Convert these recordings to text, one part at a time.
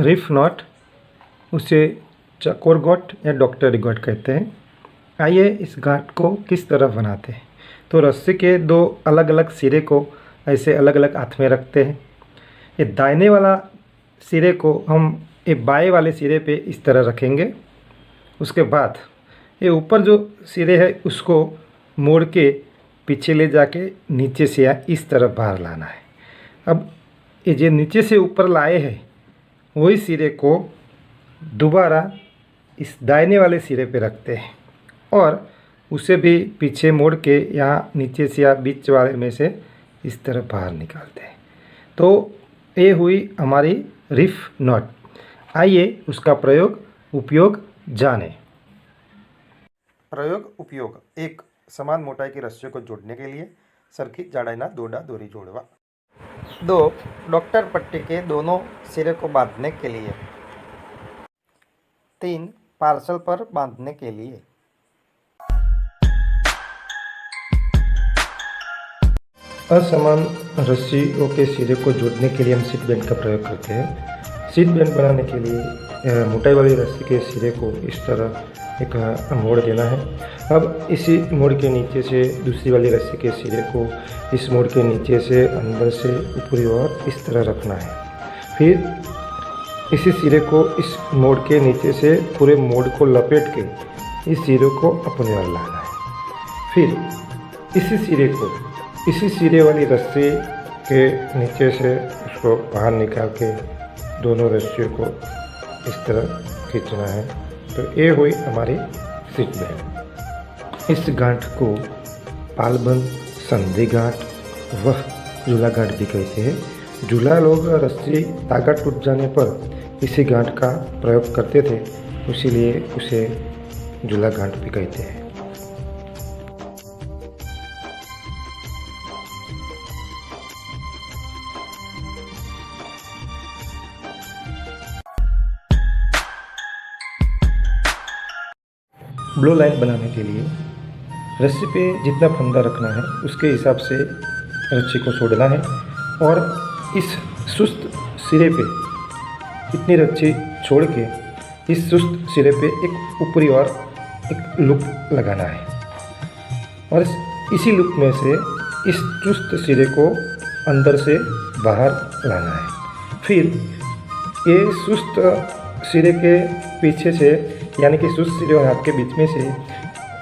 रिफ not, उसे चकोर गांठ या डॉक्टरी गांठ कहते हैं। आइए इस गांठ को किस तरह बनाते हैं। तो रस्सी के दो अलग अलग सिरे को ऐसे अलग अलग हाथ में रखते हैं। ये दाहिने वाला सिरे को हम ये बाएं वाले सिरे पे इस तरह रखेंगे। उसके बाद ये ऊपर जो सिरे है उसको मोड़ के पीछे ले जाके नीचे से इस तरफ बाहर लाना है। अब ये जो नीचे से ऊपर लाए हैं वही सिरे को दोबारा इस दाहिने वाले सिरे पे रखते हैं और उसे भी पीछे मोड़ के यहाँ नीचे से या बीच वाले में से इस तरफ बाहर निकालते हैं। तो ये हुई हमारी रिफ नॉट। आइए उसका उपयोग जानें। प्रयोग उपयोग। एक समान मोटाई की रस्सियों को जोड़ने के लिए सरखी जाड़ाईना दोडा दोरी जोड़वा। 2 डॉक्टर पट्टी के दोनों सिरे को बांधने के लिए। 3 पार्सल पर बांधने के लिए। असमान रस्सियों के सिरे को जोड़ने के लिए हम सीट बेल्ट का प्रयोग करते हैं। सीट बेल्ट बनाने के लिए मोटाई वाली रस्सी के सिरे को इस तरह एक मोड़ देना है। अब इसी मोड़ के नीचे से दूसरी वाली रस्सी के सिरे को इस मोड़ के नीचे से अंदर से ऊपरी ओर इस तरह रखना है। फिर इसी सिरे को इस मोड़ के नीचे से पूरे मोड़ को लपेट के इस सिरे को अपने ओर लाना है। फिर इसी सिरे वाली रस्सी के नीचे से उसको बाहर निकाल के दोनों रस्सियों को इस तरह खींचना है। तो ये हुई हमारी सीट बेल्ट। इस गांठ को पालबंद, संधि गांठ व झूला गांठ भी कहते हैं। झूला लोग रस्सी धागा टूट जाने पर इसी गांठ का प्रयोग करते थे, इसीलिए उसे झूला गांठ भी कहते हैं। ब्लो लाइन बनाने के लिए रस्सी पे जितना फंदा रखना है उसके हिसाब से रस्सी को छोड़ना है और इस सुस्त सिरे पे इतनी रस्सी छोड़ के इस सुस्त सिरे पे एक ऊपरी और एक लूप लगाना है और इसी लूप में से इस चुस्त सिरे को अंदर से बाहर लाना है। फिर ये सुस्त सिरे के पीछे से यानी कि सुस्त सिरे और हाथ के बीच में से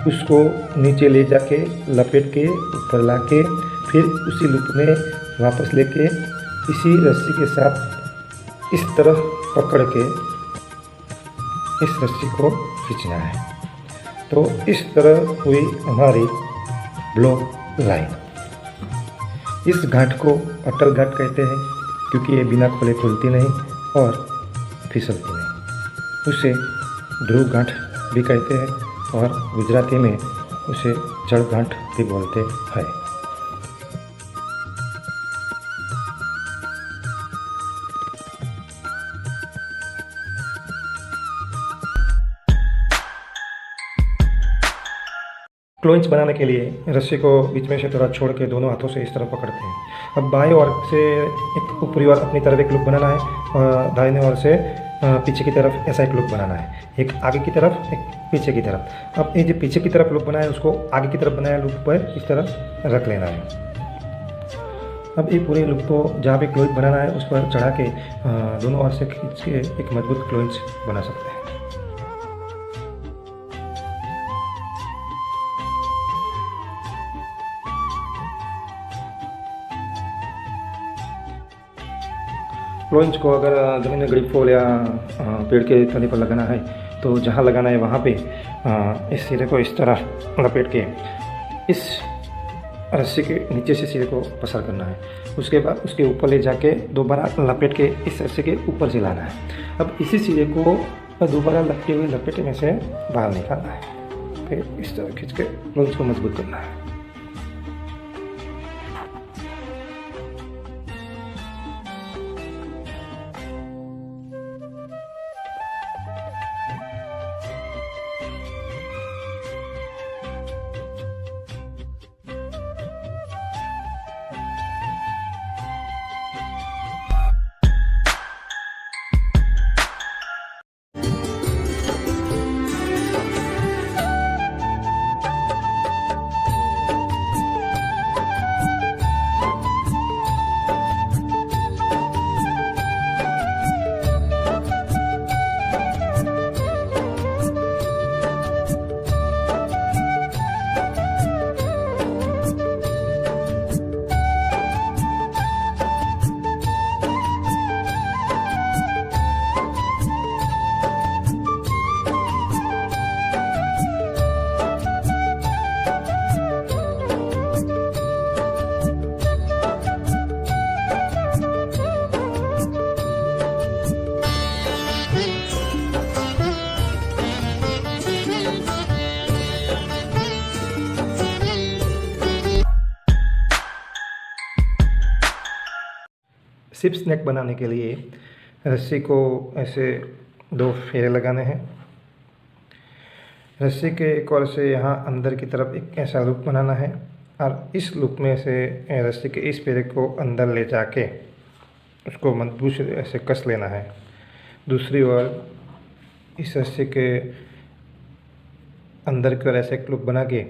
उसको नीचे ले जाके लपेट के ऊपर लाके फिर उसी लूप में वापस लेके इसी रस्सी के साथ इस तरह पकड़ के इस रस्सी को खींचना है। तो इस तरह हुई हमारी ब्लो लाइन। इस गांठ को अटल गांठ कहते हैं क्योंकि ये बिना खोले खुलती नहीं और फिसलती नहीं। उसे ध्रुव गांठ भी कहते हैं और गुजराती में उसे जड़ गांठ भी बोलते हैं। क्लोंच बनाने के लिए रस्सी को बीच में से थोड़ा छोड़ के दोनों हाथों से इस तरह पकड़ते हैं। अब बाएं ओर से एक ऊपरी ओर अपनी तरफ एक लूप बनाना है और दाहिने ओर से पीछे की तरफ ऐसा एक लूप बनाना है, एक आगे की तरफ एक पीछे की तरफ। अब ये जो पीछे की तरफ लूप बनाया है उसको आगे की तरफ बनाया लूप पर इस तरह रख लेना है। अब ये पूरे लूप को जहाँ पे क्लोंच बनाना है उस पर चढ़ा के दोनों ओर से खींच के एक मजबूत क्लोंच बना सकते हैं। क्लोंच को अगर ज़मीन में ग्रिप होल या पेड़ के तने पर लगाना है तो जहाँ लगाना है वहाँ पे इस सिरे को इस तरह लपेट के इस रस्सी के नीचे से सिरे को पसार करना है। उसके बाद उसके ऊपर ले जाके दोबारा लपेट के इस रस्सी के ऊपर से लाना है। अब इसी सिरे को दोबारा लपेटे में से बाहर निकालना है। फिर इस तरह खींच के क्लोंच को मजबूत करना है। सिप स्नैक बनाने के लिए रस्सी को ऐसे 2 फेरे लगाने हैं। रस्सी के एक ओर से यहाँ अंदर की तरफ एक ऐसा लूप बनाना है और इस लूप में से रस्सी के इस फेरे को अंदर ले जाके उसको मजबूत से ऐसे कस लेना है। दूसरी ओर इस रस्सी के अंदर की ओर ऐसे एक लूप बना के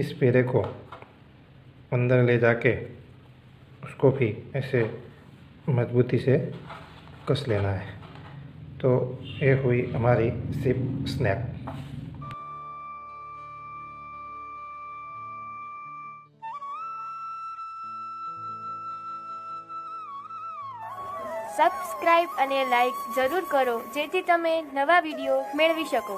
इस फेरे को अंदर ले जाके उसको भी ऐसे मजबूती से कस लेना है। तो ये हुई हमारी सिप स्नैक। સબસ્ક્રાઇબ અને લાઇક જરૂર કરો જેથી તમે નવા વિડીયો મેળવી શકો।